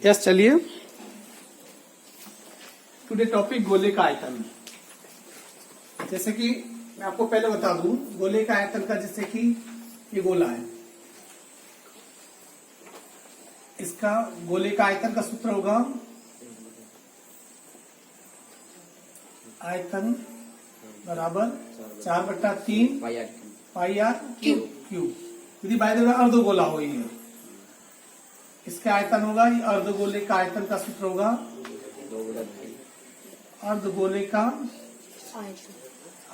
Yes, चलिए। Today topic गोले का आयतन। जैसे कि मैं आपको पहले बता दूं गोले का आयतन का, जैसे कि ये गोला है, इसका गोले का आयतन का सूत्र होगा आयतन बराबर 4/3 पाई आर क्यूब। यदि बाय द वे अर्धगोला हो ये, इसका आयतन होगा, ये अर्धगोले का आयतन का सूत्र होगा अर्धगोले का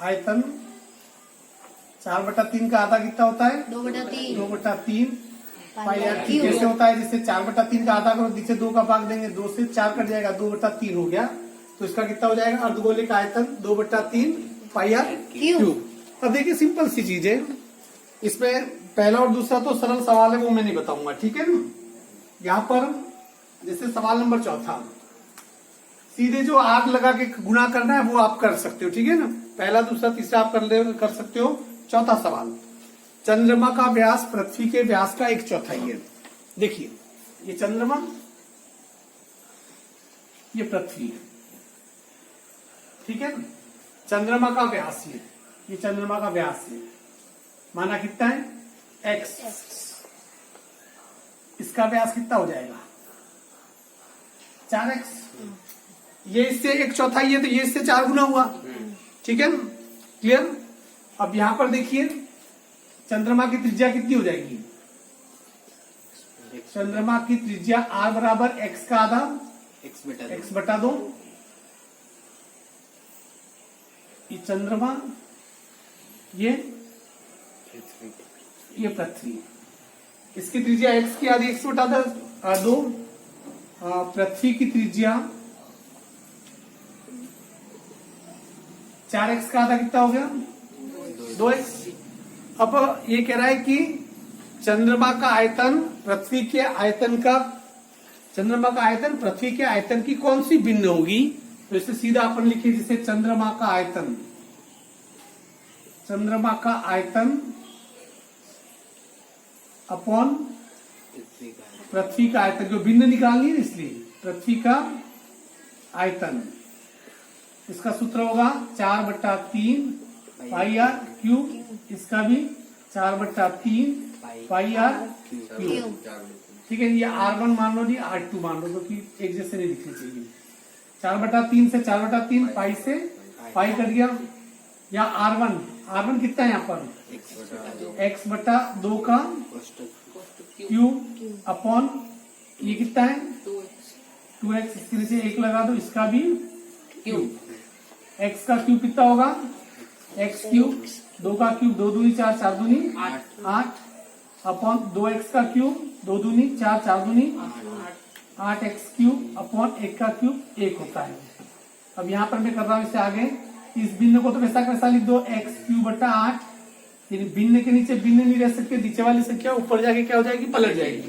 आयतन 4/3 का आधा कितना होता है? 2/3 पाई आर क्यूब। कैसे होता है? जैसे 4/3 का आधा करो, नीचे 2 का भाग देंगे, 2 से 4 कट जाएगा, 2/3 हो गया। तो इसका कितना हो जाएगा? अर्धगोले का आयतन 2/3 पाई आर क्यूब। अब देखिए सिंपल सी चीज है, इसमें पहला और दूसरा तो सरल सवाल है, वो मैं नहीं बताऊंगा, ठीक है ना। यहाँ पर जैसे सवाल नंबर चौथा, सीधे जो आग लगा के गुणा करना है वो आप कर सकते हो, ठीक है ना। पहला दूसरा तीसरा आप कर सकते हो। चौथा सवाल, चंद्रमा का व्यास पृथ्वी के व्यास का 1/4 है। देखिए ये चंद्रमा, ये पृथ्वी है, ठीक है ना। चंद्रमा का व्यास ये चंद्रमा का व्यास है, माना कितना है? x। इसका व्यास कितना हो जाएगा? 4x। ये इससे 1/4 है, तो ये इससे 4 गुना हुआ, ठीक है ना। क्लियर। अब यहां पर देखिए चंद्रमा की त्रिज्या कितनी हो जाएगी? चंद्रमा की त्रिज्या r बराबर x का आधा x/2। ये चंद्रमा, ये पृथ्वी, इसकी त्रिज्या x की आधी x/2। पृथ्वी की त्रिज्या 4x का आधा कितना हो गया? 2x। अब ये कह रहा है कि चंद्रमा का आयतन पृथ्वी के आयतन का, चंद्रमा का आयतन पृथ्वी के आयतन की कौन सी भिन्न होगी? तो इसे सीधा अपन लिखिए, जैसे चंद्रमा का आयतन अपॉन पृथ्वी का आयतन, जो भिन्न निकालनी है इसलिए पृथ्वी का आयतन, इसका सूत्र होगा 4/3 पाई आर क्यूब। इसका भी 4/3 पाई आर क्यूब, ठीक है। ये R1 मान लो, नहीं R2 मान लो, क्योंकि एक जैसे नहीं लिखने चाहिए। 4/3 से 4/3 पाई से पाई कट गया, या R1 कितना है यहाँ पर? x/2 का क्यूब अपॉन ये कितना है? 2x। इसके नीचे 1 लगा दो, इसका भी क्यूब। x का क्यूब कितना होगा? x क्यूब, 2 का क्यूब 2 दूनी 4, 4 दूनी 8 अपॉन 2x का क्यूब 2 दूनी 4, 4 दूनी 8x क्यूब अपॉन 1 का क्यूब 1 होता है। अब यहाँ पर मैं कर रहा हूँ इससे आगे, इस भिन्न को तो वैसा लिख दो, x³/8। यानी भिन्न के नीचे भिन्न नहीं रह सकते, नीचे वाली संख्या ऊपर जाके क्या हो जाएगी? पलट जाएगी।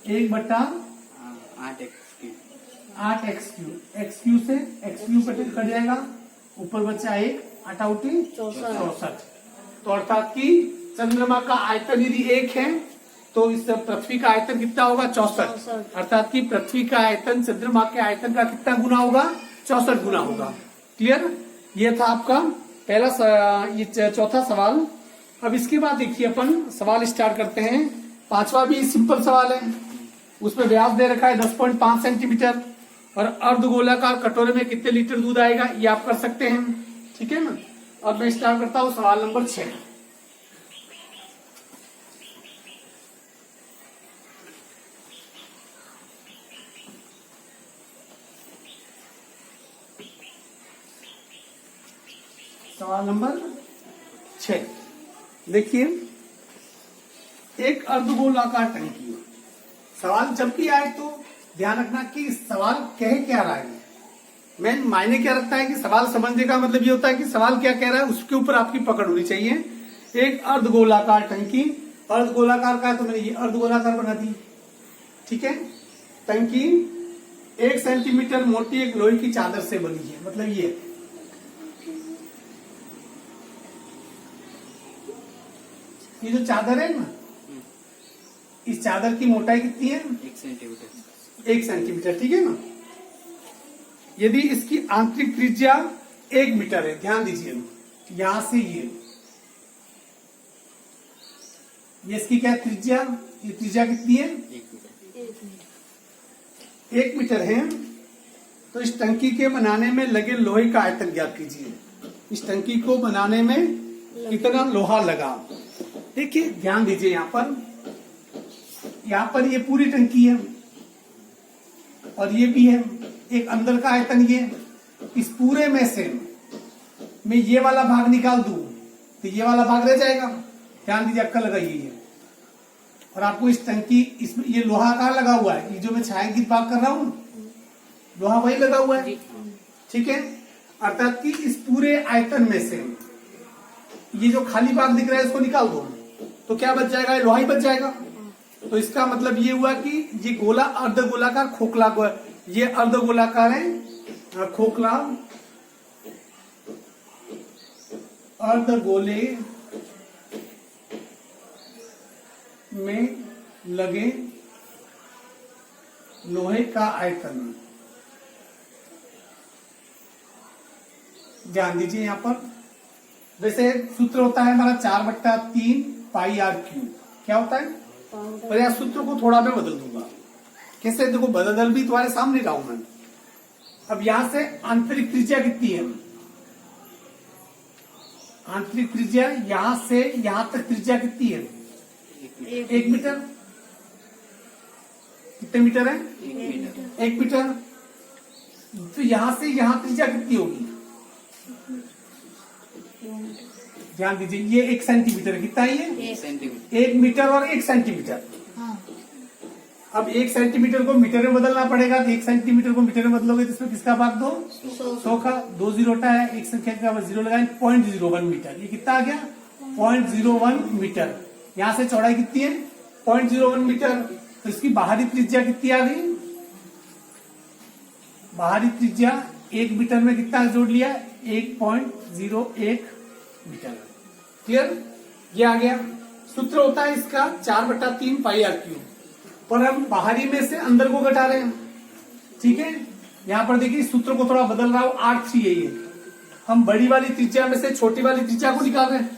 1/8x³। x³ से x³ कट जाएगा, ऊपर बचा 1, 8×8 64। तो अर्थात कि चंद्रमा का आयतन यदि 1 है तो इस पृथ्वी का आयतन कितना होगा? 64। अर्थात कि पृथ्वी का आयतन चंद्रमा के आयतन का कितना गुना होगा? 64 गुना होगा। क्लियर। ये था आपका पहला ये चौथा सवाल। अब इसके बाद देखिए अपन सवाल स्टार्ट करते हैं। 5वां भी सिंपल सवाल है, उसमें व्यास दे रखा है 10.5 सेंटीमीटर और अर्धगोलाकार कटोरे में कितने लीटर दूध आएगा, ये आप कर सकते हैं, ठीक है ना। अब मैं स्टार्ट करता हूं सवाल नंबर 6। सवाल नंबर 6 देखिए, एक अर्धगोलाकार टंकी। सवाल जब भी आए तो ध्यान रखना कि सवाल कह क्या रहा है। मेन मायने क्या रखता है कि सवाल समझने का मतलब ये होता है कि सवाल क्या कह रहा है, उसके ऊपर आपकी पकड़ होनी चाहिए। एक अर्धगोलाकार टंकी, अर्धगोलाकार का है तो मैंने ये अर्धगोलाकार बना दी, ठीक है। टंकी 1 सेंटीमीटर मोटी एक लोहे की चादर से बनी है, मतलब ये जो चादर है ना, इस चादर की मोटाई कितनी है? 1 सेंटीमीटर, ठीक है ना। यदि इसकी आंतरिक त्रिज्या 1 मीटर है, ध्यान दीजिए, यहां से ये इसकी क्या त्रिज्या, ये त्रिज्या कितनी है, 1 मीटर है। तो इस टंकी के बनाने में लगे लोहे का आयतन ज्ञात कीजिए। इस टंकी को बनाने में कितना लोहा लगा। देखिए ध्यान दीजिए, यहाँ पर ये पूरी टंकी है और ये भी है, एक अंदर का आयतन ये। इस पूरे में से मैं ये वाला भाग निकाल दूं तो ये वाला भाग रह जाएगा। ध्यान दीजिए, अक्कल लगाइए। और आपको इस टंकी, इसमें ये लोहा कहाँ लगा हुआ है, ये जो मैं छायांकित भाग कर रहा हूं, लोहा वही लगा हुआ है, ठीक है। अर्थात कि इस पूरे आयतन में से ये जो खाली भाग दिख रहा है इसको निकाल दो तो क्या बच जाएगा, लोहा ही बच जाएगा। तो इसका मतलब ये हुआ कि ये गोला अर्धगोलाकार खोखला, ये अर्धगोलाकार है, खोखला अर्धगोले में लगे लोहे का आयतन। ध्यान दीजिए, यहाँ पर वैसे सूत्र होता है हमारा 4/3 पाई आर क्यूब। क्या होता है, पर यार सूत्र को थोड़ा मैं बदल दूंगा। कैसे, देखो बदल भी तुम्हारे सामने रहा हूं मैं। अब यहां से आंतरिक त्रिज्या कितनी है, आंतरिक त्रिज्या यहां से यहां तक त्रिज्या कितनी है, 1 मीटर। कितने मीटर है, 1 मीटर। तो यहां से यहां त्रिज्या कितनी होगी, ध्यान दीजिए, ये 1 सेंटीमीटर। कितना है ये, 1 मीटर और 1 सेंटीमीटर। अब 1 सेंटीमीटर को मीटर में बदलना पड़ेगा। तो 1 सेंटीमीटर को मीटर में बदलोगे तो इसमें किसका भाग दो, 100 का। 2 जीरो है, एक संख्या का 0 लगाए, 0.01 मीटर। ये कितना आ गया, 0.01 मीटर। यहां से चौड़ाई कितनी है, 0.01 मीटर। तो इसकी बाहरी त्रिज्या कितनी आ गई, बाहरी त्रिज्या 1 मीटर में कितना जोड़ लिया, 1.01 मीटर। क्लियर, ये आ गया। सूत्र होता है इसका 4/3 पाई आर क्यूब। पर हम बाहरी में से अंदर को घटा रहे हैं, ठीक है। यहाँ पर देखिए सूत्र को थोड़ा बदल रहा हूं, R3 है ये। हम बड़ी वाली त्रिज्या में से छोटी वाली त्रिज्या को निकाल रहे हैं।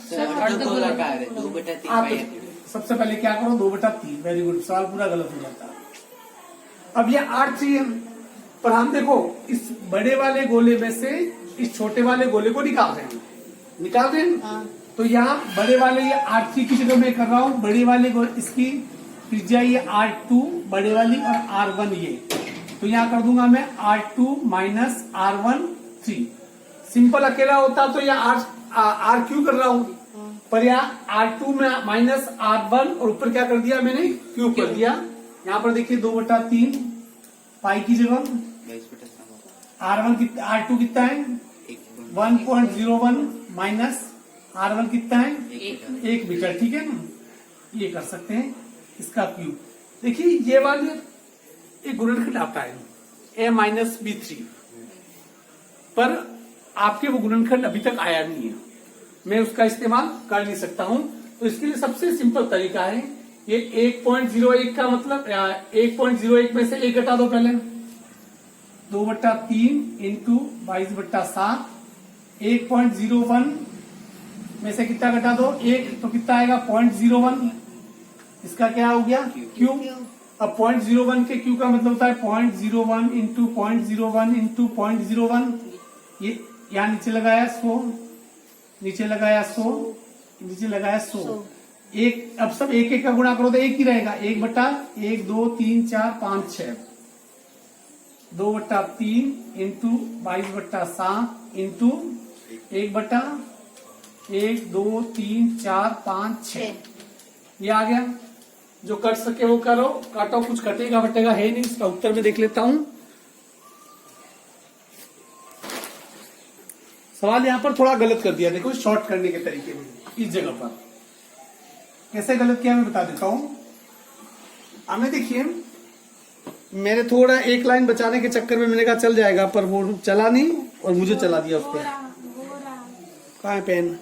आप सबसे पहले क्या करो, 2/3। वेरी गुड, सवाल पूरा गलत हो जाता है। अब ये R3 है, पर हम देखो इस बड़े वाले गोले में से इस छोटे वाले गोले को निकाल रहे हैं। तो यहाँ बड़े वाले ये R3 की जगह मैं कर रहा हूँ, बड़े वाले इसकी त्रिज्या ये R2 बड़े वाली और R1 ये। तो यहाँ कर दूंगा मैं R2 माइनस R1 3। सिंपल अकेला होता तो यहाँ R क्यू कर रहा हूँ, पर यहाँ R2 में माइनस R1 और ऊपर क्या कर दिया मैंने, क्यूब कर दिया। यहाँ पर देखिए 2/3 पाई की जगह R2 कितना है, 1.01 माइनस R1 कितना है, 1 मीटर, ठीक है ना। ये कर सकते हैं इसका क्यूब। देखिए ये वाली एक गुणनखंड आता है A-B3, पर आपके वो गुणनखंड अभी तक आया नहीं है, मैं उसका इस्तेमाल कर नहीं सकता हूं। तो इसके लिए सबसे सिंपल तरीका है, ये 1.01 का मतलब 1.01 में से 1 घटा दो पहले। 2/3 इंटू 22/7। 1.01 में से कितना घटा दो, 1, तो कितना आएगा 0.01। इसका क्या हो गया, क्यू। अब 0.01 के क्यू का मतलब होता है 0.01 इंटू 0.01 इंटू 0.01। ये यहाँ नीचे लगाया 100, नीचे लगाया 100, नीचे लगाया 100। एक, अब सब 1 का गुणा करो तो 1 ही रहेगा। 1/1 2 3 4 5 6। 2/3 इंटू 22/7 इंटू 1/1 2 3 4 5 6। ये आ गया। जो कट सके वो करो, काटो, कुछ कटेगा बटेगा है नहीं। इसका उत्तर में देख लेता हूं। सवाल यहाँ पर थोड़ा गलत कर दिया, देखो शॉर्ट करने के तरीके में। इस जगह पर कैसे गलत किया मैं बता देता हूं। हमें देखिए, मेरे थोड़ा एक लाइन बचाने के चक्कर में मैंने कहा चल जाएगा, पर वो चला नहीं और मुझे चला दिया उस पर। कहाँ है पेन,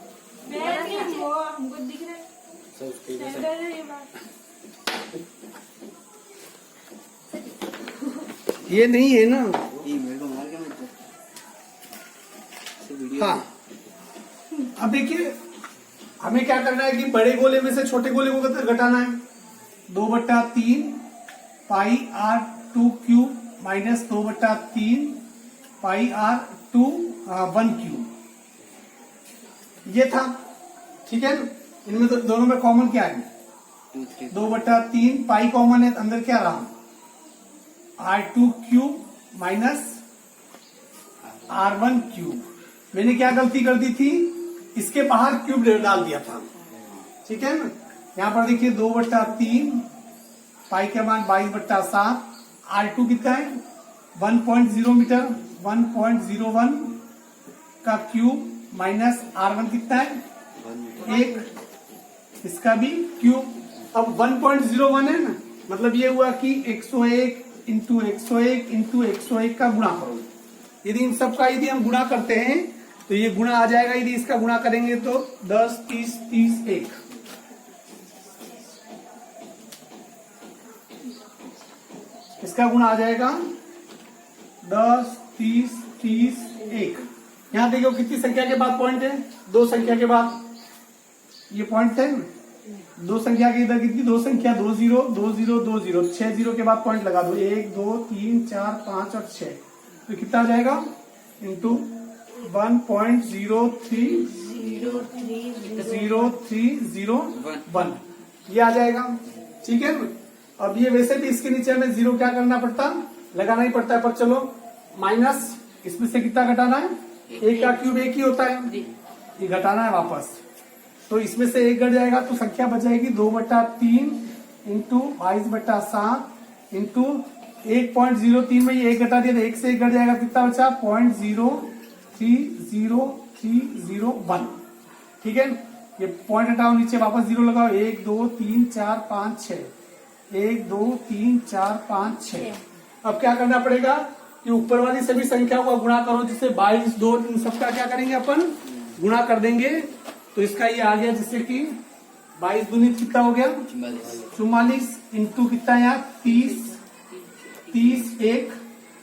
ये नहीं है ना। हाँ, अब देखिए हमें क्या करना है कि बड़े गोले में से छोटे गोले को घटाना है। 2/3 पाई r2 क्यूब माइनस 2/3 पाई r2 1 क्यूब, ये था। ठीक है, इनमें तो दोनों में कॉमन क्या है? 2/3 पाई कॉमन है, अंदर क्या रहा? r2 cube minus r1 cube. मैंने क्या गलती कर दी थी? इसके बाहर क्यूब डाल दिया था। ठीक है ना, यहाँ पर देखिए 2/3 पाई के मान 22/7, r2 कितना है? 1.0 मीटर, 1.01 का क्यूब माइनस r1 कितना है? 1, इसका भी क्यूब। अब 1.01 है ना, मतलब ये हुआ कि 101 इंटू 101 इंटू 101 का गुणा करो। यदि इन सब का यदि हम गुणा करते हैं तो ये गुणा आ जाएगा। यदि इसका गुणा करेंगे तो 10, 30, 30, 1। इसका गुणा आ जाएगा 10, 30, 30, 1। यहां देखो कितनी संख्या के बाद पॉइंट है? 2 संख्या के बाद ये पॉइंट है। 2 संख्या के इधर कितनी? 2 संख्या, 2 0, 2 0, 2 0, 6 0 के बाद पॉइंट लगा दो। 1, 2, 3, 4, 5 और 6, तो कितना आ जाएगा? इंटू 1.0301 ये आ जाएगा। ठीक है, अब ये वैसे भी इसके नीचे में 0 क्या करना पड़ता? लगाना ही पड़ता है, पर चलो माइनस इसमें से कितना घटाना है? 1 का क्यूब 1 ही होता है, ये घटाना है वापस। तो इसमें से 1 घट जाएगा तो संख्या बच जाएगी 2/3 इंटू 22/7 इंटू 1.03 में ये 1 घटा दिया तो 1 से 1 घट जाएगा, कितना बचा? 0.03031। ठीक है, ये पॉइंट हटाओ, नीचे वापस 0 लगाओ। 1 2 3 4 5 6, 1 2 3 4 5 6। अब क्या करना पड़ेगा कि ऊपर वाली सभी संख्याओं का गुणा करो, जिससे 22, 2 इन सबका क्या करेंगे अपन? गुणा कर देंगे। तो इसका ये आ गया, जिससे कि 22 दूनी कितना हो गया? 44 इंटू कितना यहाँ? 30, 30 1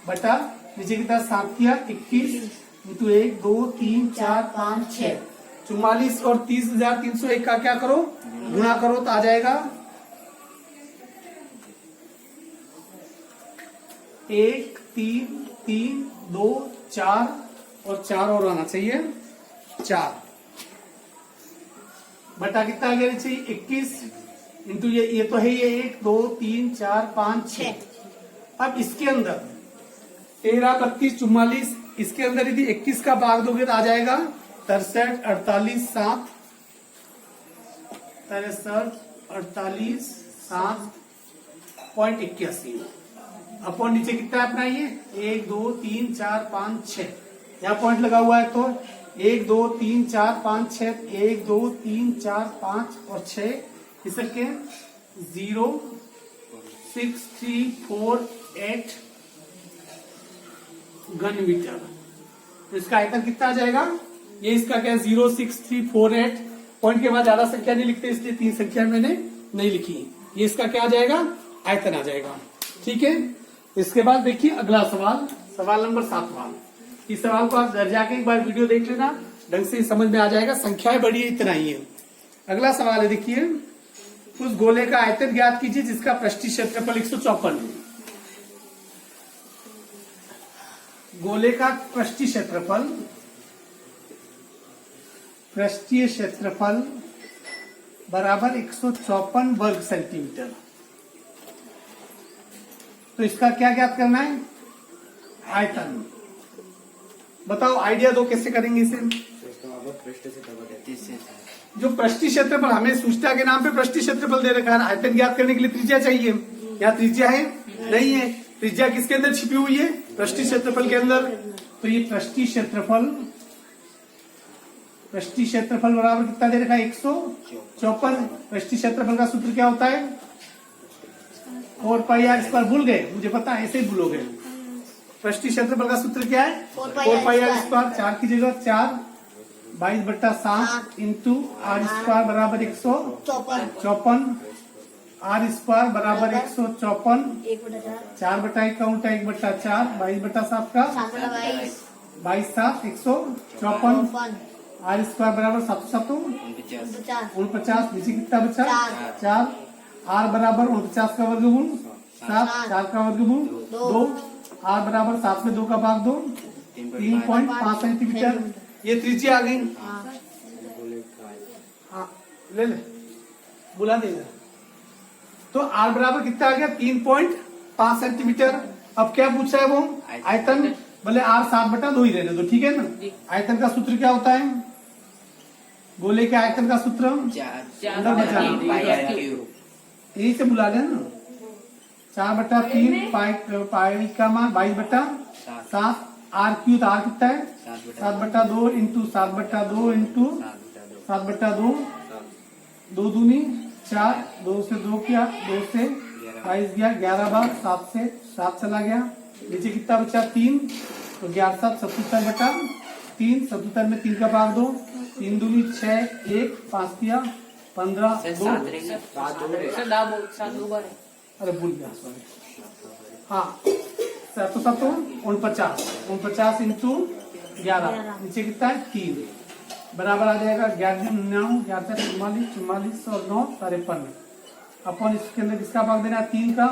बटा नीचे कितना? 7 किया 21 इंटू 1 2 3 4 5 6। 44 और 30,301 का क्या करो? गुणा करो तो आ जाएगा 1 3 3 2 4 और 4 और आना चाहिए 4 बटा कितना आ गया नीचे? 21 इंटू ये तो है ये 1 2 3 4 5 6। अब इसके अंदर 13 32 44, इसके अंदर यदि 21 का भाग दोगे तो आ जाएगा 63 48 7, 63 48 7.81 अपॉन नीचे कितना है अपना? ये 1 2 3 4 5 6, यहाँ पॉइंट लगा हुआ है तो 1 2 3 4 5 6, 1 2 3 4 5 और 6 इसके 0 6 3 4 8 घन मीटर। तो इसका आयतन कितना आ जाएगा? ये इसका क्या? 0 6 3 4 8। पॉइंट के बाद ज्यादा संख्या नहीं लिखते, इसलिए 3 संख्या मैंने नहीं लिखी। ये इसका क्या आ जाएगा? आयतन आ जाएगा। ठीक है, इसके बाद देखिए अगला सवाल, सवाल नंबर 7वां। इस सवाल को आप घर जाके एक बार वीडियो देख लेना, ढंग से समझ में आ जाएगा। संख्याएं बड़ी है, इतना ही है। अगला सवाल है, देखिए उस गोले का आयतन ज्ञात कीजिए जिसका पृष्ठीय क्षेत्रफल 154 है। गोले का पृष्ठीय क्षेत्रफल बराबर 154 वर्ग सेंटीमीटर। तो इसका क्या ज्ञात करना है? आयतन। बताओ, आइडिया दो कैसे करेंगे इसे? जो पृष्ठीय क्षेत्रफल, हमें सूचना के नाम पे पृष्ठीय क्षेत्रफल दे रखा है, आयतन ज्ञात करने के लिए त्रिज्या चाहिए। यहाँ त्रिज्या है? नहीं है। त्रिज्या किसके अंदर छिपी हुई है? पृष्ठीय क्षेत्रफल के अंदर। तो ये पृष्ठीय क्षेत्रफल बराबर कितना दे रखा है? 154। पृष्ठीय क्षेत्रफल का सूत्र क्या होता है? 4 पाई आर स्क्वायर। भूल गए? मुझे पता है, ऐसे ही भूलोगे। पृष्ठीय क्षेत्रफल का सूत्र क्या है? 4 पाई आर स्क्वायर। 4 की जगह 4, 22/7 इंटू आर स्क्वायर बराबर 154। आर स्क्वायर बराबर 154, 1/4, 4/1 का उल्टा 1/4, 22/7 का 7/22, 22/7 154, आर स्क्वायर बराबर 7 49, नीचे कितना बचा 4, आर बराबर 49 का वर्गमूल 7, 4 का वर्गमूल 2, आर बराबर 7 में 2 का भाग 2, 3.5 सेंटीमीटर। ये त्रिज्या आ गई। हाँ ले ले बुला देगा। तो आर बराबर कितना आ गया 3.5 सेंटीमीटर। अब क्या पूछा है वो आयतन, बोले आर 7/2 ही रहने दो, ठीक है ना। आयतन का सूत्र क्या होता है, गोले के आयतन का सूत्र यही से बुला लेना 4/3 पाई का मान 22/7, आर क्यूब आर कितना है 7/2 इंटू 7/2 इंटू 7/2, 2 दूनी 4, 2 से 2 किया, 2 से 22 गया, 11 बार 7 से 7 चला गया, नीचे कितना बचा 3, तो 11 7 77/3, 77 में 3 का भाग 2, 3 दूनी 6, 1 5 किया 15 2, अरे भूल गया सॉरी, हाँ 7 49 इंटू 11, नीचे कितना है 3, बराबर आ जाएगा 11 99 11 44 और 9 53। अपन इसके अंदर किसका भाग देना है 3 का,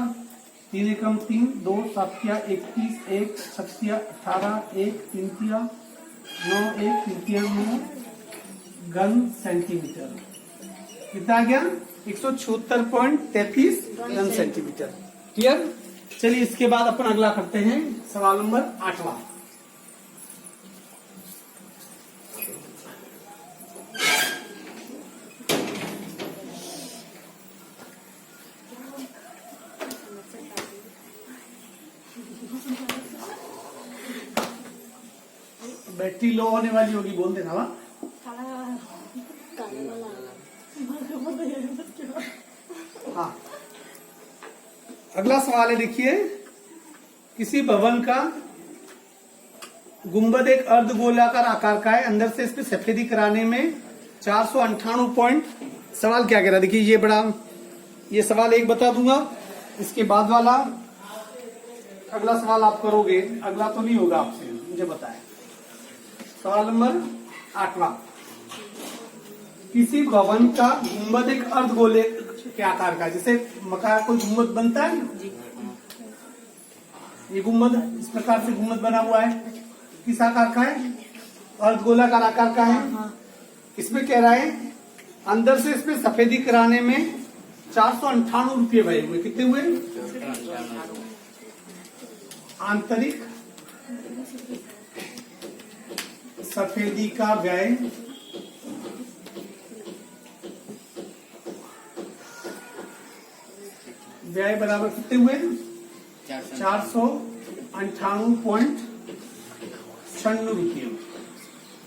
3 एकम 3, 2 7 किया 21, 1 7 किया 18, 1 3 किया 9, 1 3 किया 9 घन सेंटीमीटर। कितना आ गया 176.33 घन सेंटीमीटर। क्लियर। चलिए इसके बाद अपन अगला करते हैं सवाल नंबर 8वां। बैटरी लो होने वाली होगी, बोल देना वा। हाँ अगला सवाल है, देखिए किसी भवन का गुंबद एक अर्धगोलाकार आकार का है, अंदर से इसमें सफेदी कराने में 498 पॉइंट। सवाल क्या कह रहा है, देखिए ये बड़ा, ये सवाल एक बता दूंगा, इसके बाद वाला अगला सवाल आप करोगे, अगला तो नहीं होगा आपसे, मुझे बताएं। सवाल नंबर 8वां, किसी भवन का गुंबद एक अर्धगोले के आकार का, जैसे मकान कोई गुंबद बनता है, ये गुंबद इस प्रकार से गुंबद बना हुआ है, किस आकार का है अर्धगोलाकार आकार का है। इसमें कह रहा है अंदर से इसमें सफेदी कराने में 498 रुपये व्यय हुए। कितने हुए, आंतरिक सफेदी का व्यय बराबर कितने हुए 498.96 रुपये।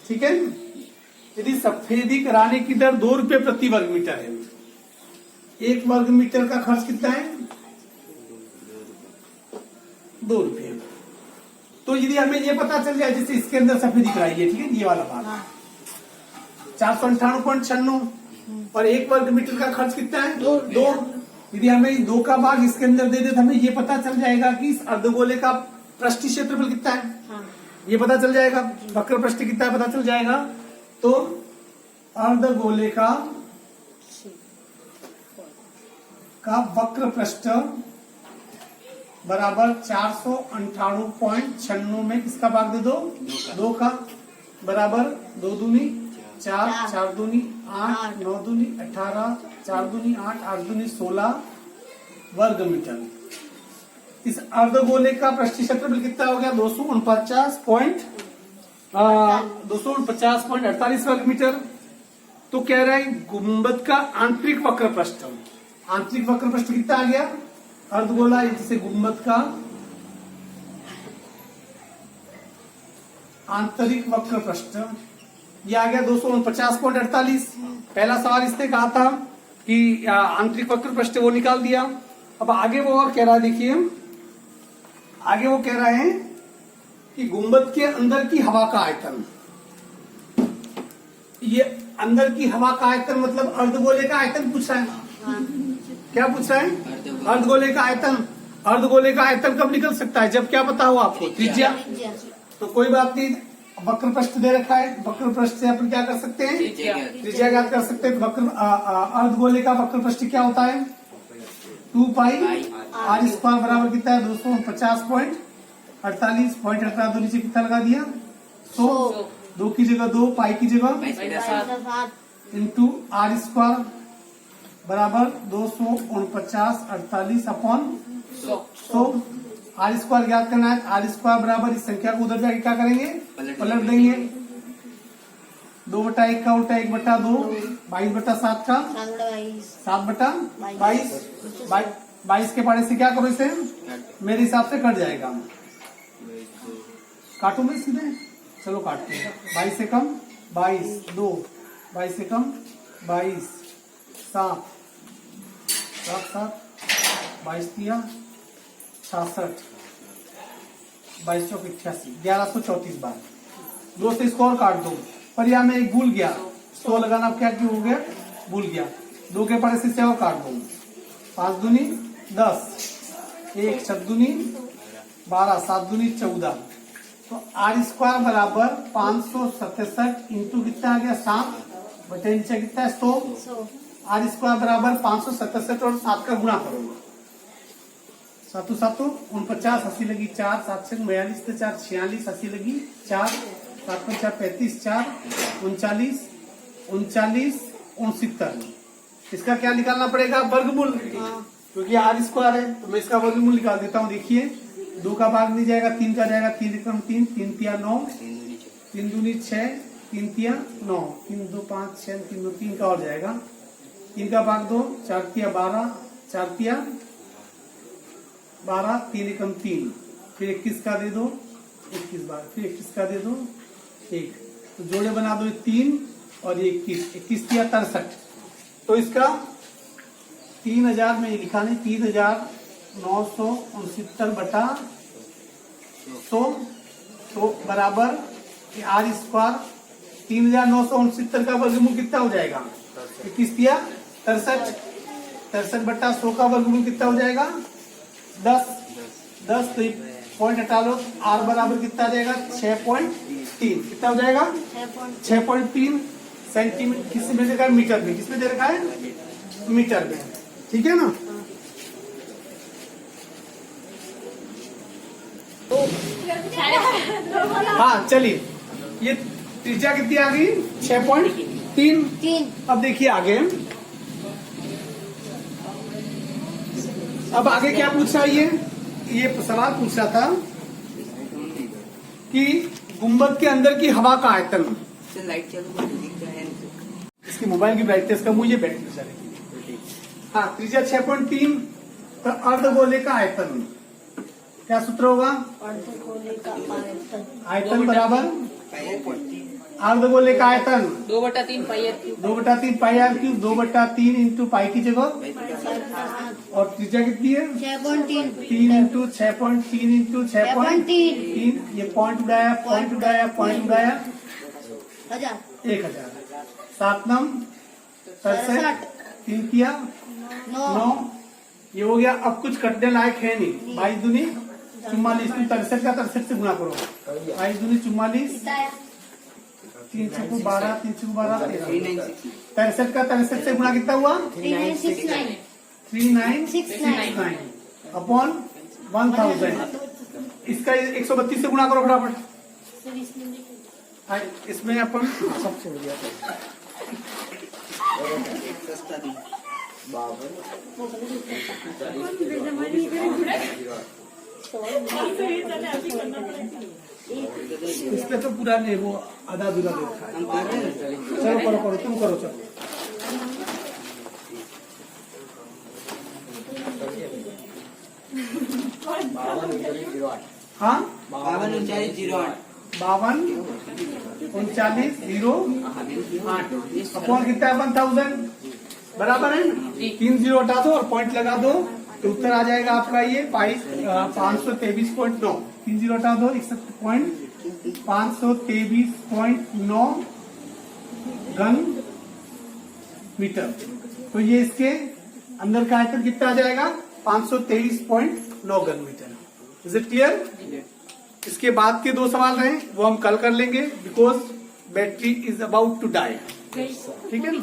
ठीक है। यदि सफेदी कराने की दर 2 रुपये प्रति वर्ग मीटर है, 1 वर्ग मीटर का खर्च कितना है 2 रुपये। तो यदि हमें ये पता चल जाए जैसे इसके अंदर सफेदी कराई है, ठीक है, ये वाला भाग 498.96 और 1 वर्ग मीटर का खर्च कितना है 2। यदि हमें 2 का भाग इसके अंदर दे दे तो हमें ये पता चल जाएगा कि इस अर्धगोले का पृष्ठ क्षेत्रफल कितना है, ये पता चल जाएगा। वक्र पृष्ठ कितना है पता चल जाएगा। तो अर्धगोले का वक्र पृष्ठ बराबर 498.96 में किसका भाग दे दो 2 का, बराबर 2 दूनी 4, 4 दूनी 8, 9 दूनी 18, 4 दूनी 8, 8 दूनी 16 वर्ग मीटर। इस अर्धगोले का पृष्ठ क्षेत्रफल कितना हो गया 249.48 वर्ग मीटर। तो कह रहा है गुंबद का आंतरिक वक्र पृष्ठ, आंतरिक वक्र पृष्ठ कितना आ गया अर्धगोला, जैसे गुंबद का आंतरिक वक्र पृष्ठ ये आ गया 249.48। पहला सवाल इसने कहा था कि आंतरिक वक्र पृष्ठ वो निकाल दिया। अब आगे वो और कह रहा है, देखिए आगे वो कह रहा है कि गुंबद के अंदर की हवा का आयतन, ये अंदर की हवा का आयतन मतलब अर्धगोले का आयतन पूछ रहा है। क्या पूछ रहा है? अर्धगोले का आयतन। अर्धगोले का आयतन कब निकल सकता है? जब क्या पता हो आपको? त्रिज्या। तो कोई बात नहीं, वक्र पृष्ठ दे रखा है, वक्र पृष्ठ से अपन क्या कर सकते हैं? त्रिज्या ज्ञात कर सकते हैं। वक्र अर्धगोले का वक्र पृष्ठ क्या होता है? 2 पाई आर स्क्वायर बराबर कितना है? 249.48 पॉइंट 18 नीचे कितना लगा दिया? 100। 2 की जगह 2, पाई की जगह इंटू आर स्क्वायर बराबर 249.48 अपॉन 100। आर स्क्वायर ज्ञात करना है। आर स्क्वायर बराबर इस संख्या को उधर जाके क्या करेंगे? पलट देंगे। 2/1 का उल्टा 1/2, 22/7 का 7/22। 22 के पारे से क्या करो इसे? मेरे हिसाब से कट जाएगा। काटू मैं सीधे? चलो काटते हैं। 22 से कम 22, 2, 22 से कम 22, 7, 22 दिया 66, 22 चौक 88, 1134 बार। 2 से इसको और काट दो, पर यहाँ में एक भूल गया, 100 लगाना क्या क्यों हो गया? भूल गया। 2 के पारे से और काट दो, 5 दूनी 10, 1 6 दूनी 12, 7 दूनी 14। तो आर स्क्वायर बराबर 567 इंटू कितना आ गया? 7 बटे नीचे कितना है? 100। आर स्क्वायर बराबर 567 और 7 का गुणा करोगे। 7 7 49, 80 लगी 4, 7 से 42 से 4 46, 80 लगी 4, 7 5 35, 4 39, 69 इसका क्या निकालना पड़ेगा? वर्गमूल, क्योंकि आर स्क्वायर है तो मैं इसका वर्गमूल निकाल देता हूँ। देखिए 2 का भाग नहीं जाएगा, 3 का जाएगा, 3 एकम 3, 3 तिया 9, 3 दूनी 6, 3 तिया 9, 3 2 5 6, 3 2 3 का और जाएगा, 3 का भाग 2, 4 तिया 12, 4 तिया 12, 3 एकम 3, फिर 21 का दे दो 21 बार, फिर 21 का दे दो 1, तो जोड़े बना दो 3 और 21, 21 तिया 63। तो इसका 3000 में लिखा नहीं, 3969 बटा 100 तो बराबर आर स्क्वायर 3969 का वर्गमूल कितना हो जाएगा? 21 तिया 63, 63 बटा 100 का वर्गमूल कितना हो जाएगा? 10। तो पॉइंट हटा लो, आर बराबर कितना आ जाएगा? 6.3। कितना हो जाएगा? 6.3 सेंटीमीटर। किसमें दे रखा है? मीटर में। किसमें दे रखा है? मीटर में। ठीक है ना? हाँ चलिए, ये त्रिज्या कितनी आ गई? 6.3। अब देखिए आगे, अब आगे क्या पूछ रहा है? ये सवाल पूछ रहा था कि गुंबद के अंदर की हवा का आयतन। इसकी मोबाइल की ब्राइटनेस कम हुई है, बैटरी चलेगी। हाँ, त्रिज्या 6.3, तो अर्धगोले का आयतन क्या सूत्र होगा? आयतन बराबर अर्धगोले का आयतन 2/3 pi R cube, 2/3 pi R cube, 2/3 into pi की जगह, और त्रिज्या कितनी है? 3 इंटू 6.3 इंटू 6.3। ये पॉइंट उड़ाया, पॉइंट उड़ाया, पॉइंट उड़ाया 1000। 7 नम 63, 3 किया 9, ये हो गया। अब कुछ कटने लायक है नहीं। 22 दूनी 44, 63 का 63 से गुणा करो। 22 दूनी 44, 3 चौको 12, 3 चौको 12, 13, 63 का 63 से गुणा कितना हुआ? 3969 अपॉन 1000। इसका 132 से गुणा करो फटाफट। इसमें अपन सब छोड़ दिया। इसमें तो पूरा नहीं, वो आधा अधूरा देखा है। चलो करो, तुम करो, चलो। हाँ 523908 अपॉन कितना है? 1000 बराबर है। 3 जीरो हटा दो और पॉइंट लगा दो, तो उत्तर आ जाएगा आपका ये 523.9। 3 जीरो हटा दो, 523.9 घन मीटर। तो ये इसके अंदर का आयतन कितना आ जाएगा 523.9 घन मीटर। Is it clear? इसके बाद के 2 सवाल रहे वो हम कल कर लेंगे, because battery is about to die. ठीक है ना?